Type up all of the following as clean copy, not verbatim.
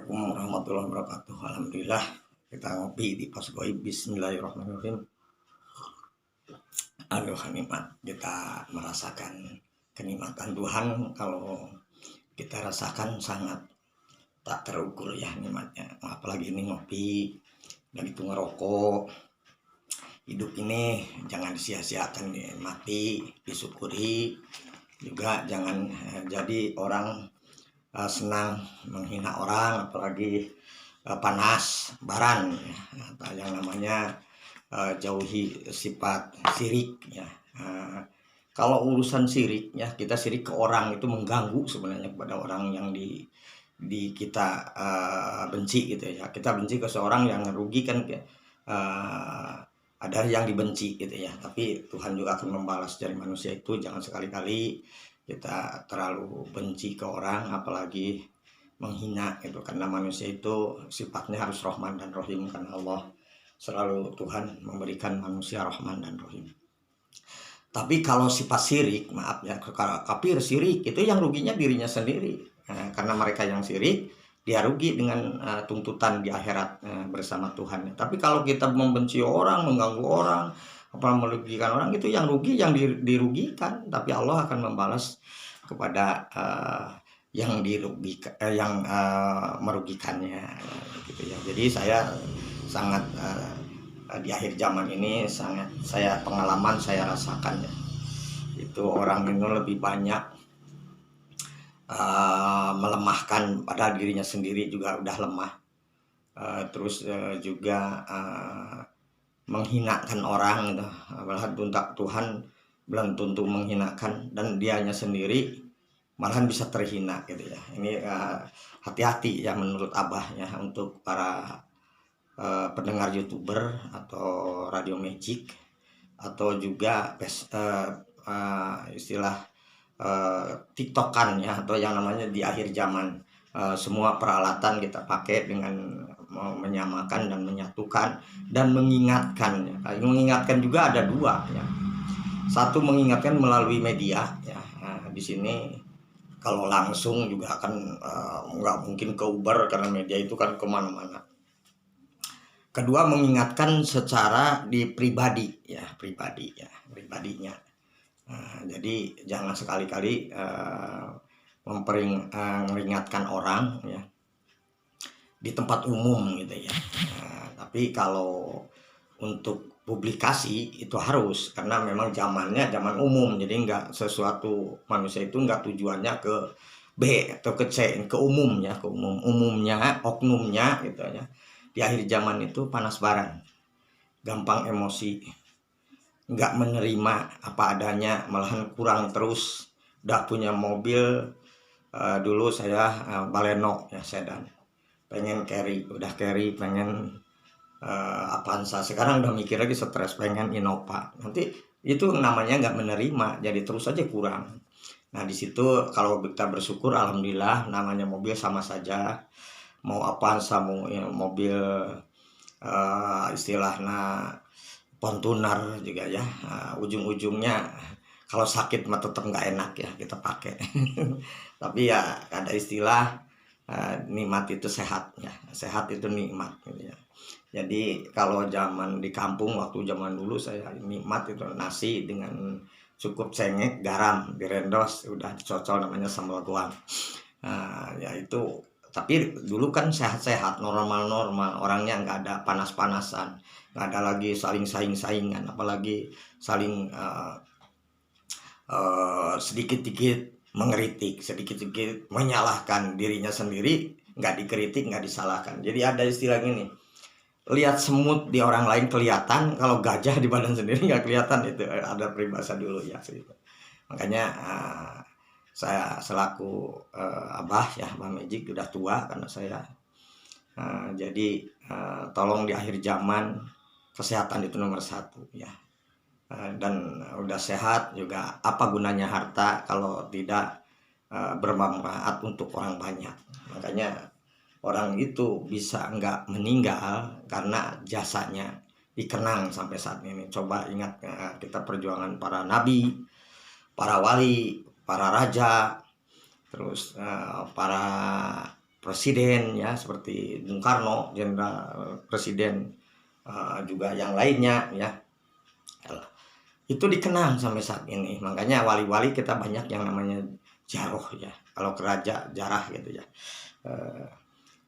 Assalamualaikum warahmatullahi wabarakatuh. Alhamdulillah kita ngopi di Pos Goib. Bismillahirrahmanirrahim. Aduh, nikmat kita merasakan kenikmatan Tuhan. Kalau kita rasakan sangat tak terukur ya nikmatnya. Apalagi ini ngopi, dan itu ngerokok. Hidup ini jangan disia-siakan, mati disyukuri. Juga jangan jadi orang senang menghina orang, apalagi panas baran ya, atau yang namanya jauhi sifat sirik ya. Kalau urusan sirik ya, kita sirik ke orang itu mengganggu sebenarnya kepada orang yang di kita benci gitu ya. Kita benci ke seorang yang rugi kan, ada yang dibenci gitu ya. Tapi Tuhan juga akan membalas dari manusia itu. Jangan sekali-kali kita terlalu benci ke orang, apalagi menghina itu, karena manusia itu sifatnya harus Rahman dan Rahim, karena Allah selalu Tuhan memberikan manusia Rahman dan Rahim. Tapi kalau sifat sirik, maaf ya, kafir sirik itu yang ruginya dirinya sendiri, karena mereka yang sirik dia rugi dengan tuntutan di akhirat bersama Tuhan. Tapi kalau kita membenci orang, mengganggu orang, apa merugikan orang, itu yang rugi yang dirugikan, tapi Allah akan membalas kepada yang dirugikan, yang merugikannya gitu ya. Jadi saya sangat di akhir zaman ini sangat pengalaman saya rasakan ya, itu orang itu lebih banyak melemahkan padahal dirinya sendiri juga udah lemah, terus juga menghinakan orang gitu. Malahan Tuhan belum tentu menghinakan, dan dianya sendiri malahan bisa terhina gitu ya. Ini hati-hati ya menurut Abah ya, untuk para pendengar YouTuber atau Radio Magic, atau juga istilah TikTokan ya, atau yang namanya di akhir zaman. Semua peralatan kita pakai dengan menyamakan dan menyatukan dan mengingatkan ya. Mengingatkan juga ada dua ya. Satu, mengingatkan melalui media ya. Di sini kalau langsung juga akan nggak mungkin keubar, karena media itu kan kemana-mana. Kedua, mengingatkan secara di pribadinya. Jadi jangan sekali-kali memperingatkan orang ya di tempat umum gitu ya. Tapi kalau untuk publikasi itu harus, karena memang zamannya zaman umum, jadi nggak sesuatu manusia itu nggak tujuannya ke B atau ke C, ke umumnya, umumnya, oknumnya gitu ya. Di akhir zaman itu panas baran, gampang emosi, nggak menerima apa adanya, malahan kurang terus. Udah punya mobil, dulu saya Baleno ya, sedan, pengen carry, udah carry, pengen Avanza, sekarang udah mikir lagi, stres, pengen Innova. Nanti itu namanya nggak menerima, jadi terus aja kurang. Nah di situ kalau kita bersyukur, alhamdulillah, namanya mobil sama saja, mau Avanza, mau ya, mobil istilahnya Fortuner juga ya, ujung-ujungnya kalau sakit mah tetap nggak enak ya kita pakai. Tapi ya ada istilah nikmat itu sehat ya, sehat itu nikmat gitu ya. Jadi kalau zaman di kampung, waktu zaman dulu saya nikmat itu nasi dengan cukup cengek, garam, direndos, udah dicocol namanya sambal goang. Ya itu, tapi dulu kan sehat-sehat, normal-normal, orangnya nggak ada panas-panasan, nggak ada lagi saling saing-saingan, apalagi saling sedikit-sedikit mengkritik, sedikit-sedikit menyalahkan dirinya sendiri, nggak dikritik, nggak disalahkan. Jadi ada istilah gini, lihat semut di orang lain kelihatan, kalau gajah di badan sendiri nggak kelihatan. Itu ada peribahasa dulu ya gitu. Makanya saya selaku Abah ya, Abah Magic udah tua karena saya, jadi tolong di akhir zaman kesehatan itu nomor satu ya. Dan udah sehat juga, apa gunanya harta kalau tidak bermanfaat untuk orang banyak. Makanya orang itu bisa nggak meninggal karena jasanya dikenang sampai saat ini. Coba ingat kita perjuangan para nabi, para wali, para raja, terus para presiden ya, seperti Bung Karno, jenderal presiden, juga yang lainnya ya, itu dikenang sampai saat ini. Makanya wali-wali kita banyak yang namanya jaroh ya, kalau keraja jarah gitu ya.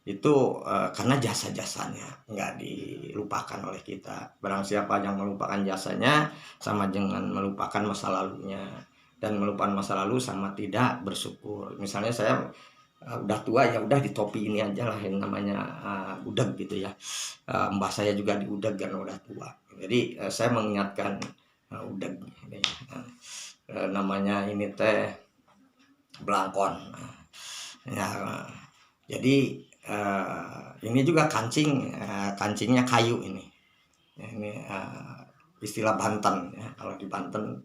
Itu karena jasa-jasanya nggak dilupakan oleh kita. Barang siapa yang melupakan jasanya sama dengan melupakan masa lalunya, dan melupakan masa lalu sama tidak bersyukur. Misalnya saya udah tua, ya udah di topi ini aja lah yang namanya udeg gitu ya. Mbah saya juga diudeg karena udah tua. Jadi saya mengingatkan udeg gitu ya. Namanya ini teh belangkon. Ya, jadi ini juga kancingnya kayu ini. Ini istilah Banten ya. Kalau di Banten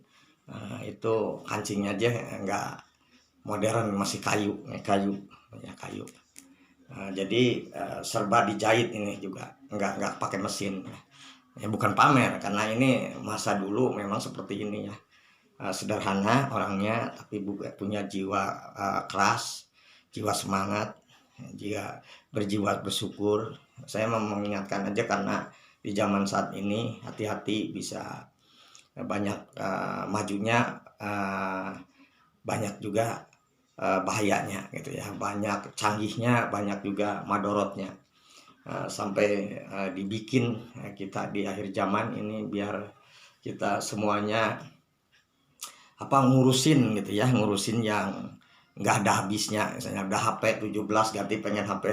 itu kancingnya aja nggak modern, masih kayu ya, kayu. Jadi serba dijahit ini juga, nggak pakai mesin ya, bukan pamer karena ini masa dulu memang seperti ini ya. Sederhana orangnya tapi punya jiwa keras, jiwa semangat, berjiwa bersyukur. Saya mau mengingatkan aja karena di zaman saat ini hati-hati, bisa banyak majunya, banyak juga bahayanya gitu ya, banyak canggihnya, banyak juga madorotnya. Sampai dibikin kita di akhir zaman ini biar kita semuanya ngurusin gitu ya, ngurusin yang nggak ada habisnya. Misalnya udah HP 17 ganti pengen HP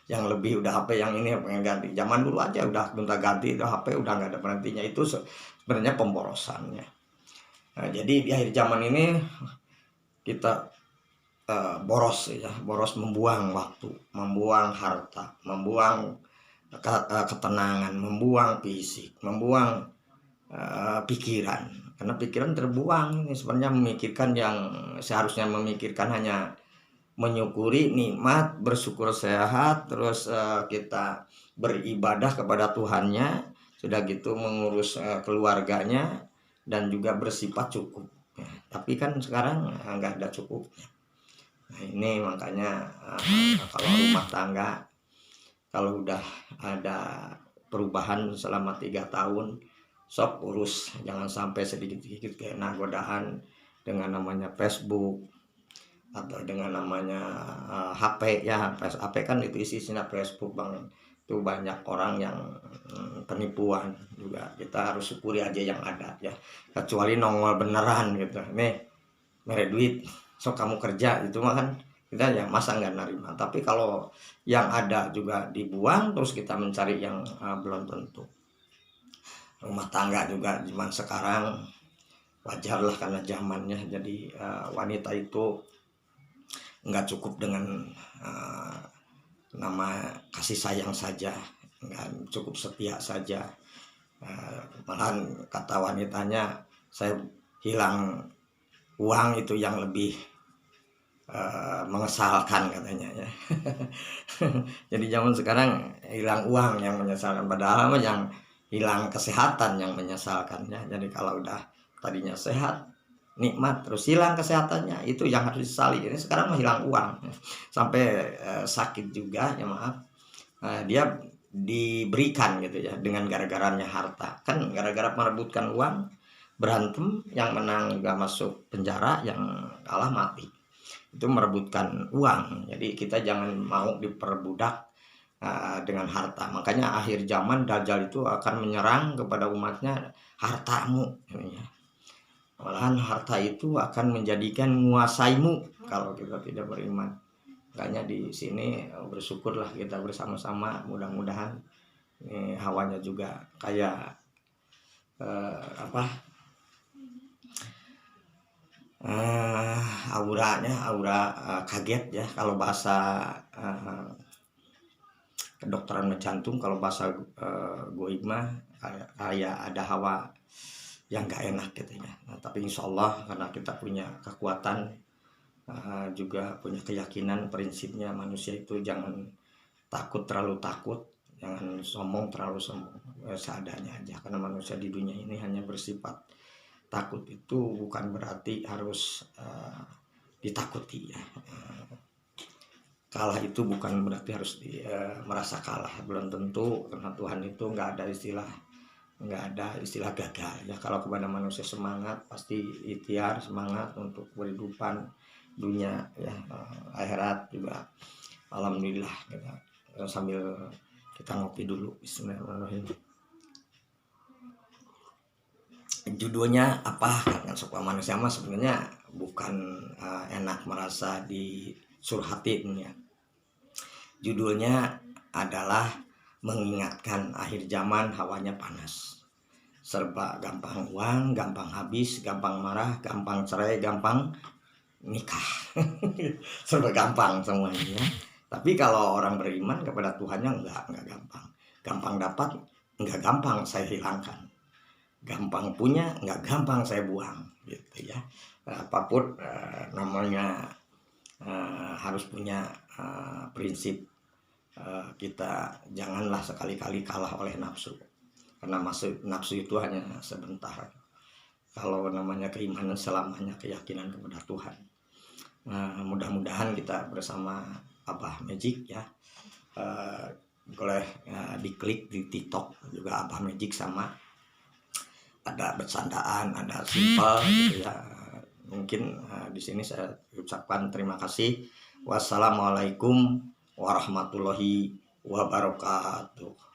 yang lebih, udah HP yang ini pengen ganti. Zaman dulu aja udah gonta ganti, udah HP udah nggak ada berhentinya. Itu sebenarnya pemborosannya. Nah, jadi di akhir zaman ini kita boros ya, boros membuang waktu, membuang harta, membuang ketenangan, membuang fisik, membuang pikiran. Karena pikiran terbuang ini sebenarnya memikirkan yang seharusnya memikirkan hanya menyukuri nikmat, bersyukur sehat, terus kita beribadah kepada Tuhannya, sudah gitu mengurus keluarganya dan juga bersifat cukup. Ya, tapi kan sekarang nggak ada cukupnya. Nah, ini makanya kalau rumah tangga kalau udah ada perubahan selama 3 tahun, sok urus, jangan sampai sedikit-sedikit kena godaan dengan namanya Facebook atau dengan namanya HP ya. HP kan itu isinya Facebook bang, itu banyak orang yang penipuan juga. Kita harus syukuri aja yang ada ya, kecuali nongol beneran gitu, nih mere duit sok kamu kerja, itu mah kan kita ya masa nggak nerima. Tapi kalau yang ada juga dibuang terus kita mencari yang belum tentu. Rumah tangga juga zaman sekarang wajarlah karena zamannya. Jadi wanita itu nggak cukup dengan nama kasih sayang saja, nggak cukup setia saja. Malahan kata wanitanya, saya hilang uang itu yang lebih mengesalkan katanya ya. Jadi zaman sekarang hilang uang yang menyesalkan, padahal yang hilang kesehatan yang menyesalkannya. Jadi kalau udah tadinya sehat, nikmat, terus hilang kesehatannya, itu yang harus disesali. Ini sekarang mah hilang uang sampai sakit juga ya, maaf. Dia diberikan gitu ya dengan gara-garanya harta. Kan gara-gara merebutkan uang berantem, yang menang juga masuk penjara, yang kalah mati. Itu merebutkan uang. Jadi kita jangan mau diperbudak dengan harta. Makanya akhir zaman Dajjal itu akan menyerang kepada umatnya, hartamu ya. Malahan harta itu akan menjadikan menguasaimu kalau kita tidak beriman. Makanya di sini bersyukurlah kita bersama-sama, mudah-mudahan ini hawanya juga kayak aura kaget ya, kalau bahasa kedokteran jantung, kalau bahasa goib mah kayak ada hawa yang gak enak gitu ya. Nah, tapi insya Allah karena kita punya kekuatan, juga punya keyakinan, prinsipnya manusia itu jangan terlalu takut, jangan terlalu sombong, seadanya aja. Karena manusia di dunia ini hanya bersifat takut, itu bukan berarti harus ditakuti ya. kalah itu bukan berarti harus merasa kalah, belum tentu, karena Tuhan itu nggak ada istilah gagal ya. Kalau kepada manusia semangat, pasti ikhtiar semangat untuk kehidupan dunia ya, akhirat juga alhamdulillah kita. Sambil kita ngopi dulu, bismillahirrahmanirrahim. Judulnya apa? Karena suka manusia mah sebenarnya bukan enak merasa disurhatin ya. Judulnya adalah mengingatkan akhir zaman hawanya panas. Serba gampang uang, gampang habis, gampang marah, gampang cerai, gampang nikah. Serba gampang semuanya. Tapi kalau orang beriman kepada Tuhannya enggak gampang. Gampang dapat, enggak gampang saya hilangkan. Gampang punya, enggak gampang saya buang gitu ya. Apapun namanya harus punya prinsip. Kita janganlah sekali-kali kalah oleh nafsu, karena nafsu itu hanya sebentar. Kalau namanya keimanan selamanya keyakinan kepada Tuhan. Mudah-mudahan kita bersama Abah Magic ya, boleh diklik di TikTok juga Abah Magic, sama ada bercandaan, ada simpel gitu ya. Mungkin di sini saya ucapkan terima kasih. Wassalamualaikum warahmatullahi wabarakatuh.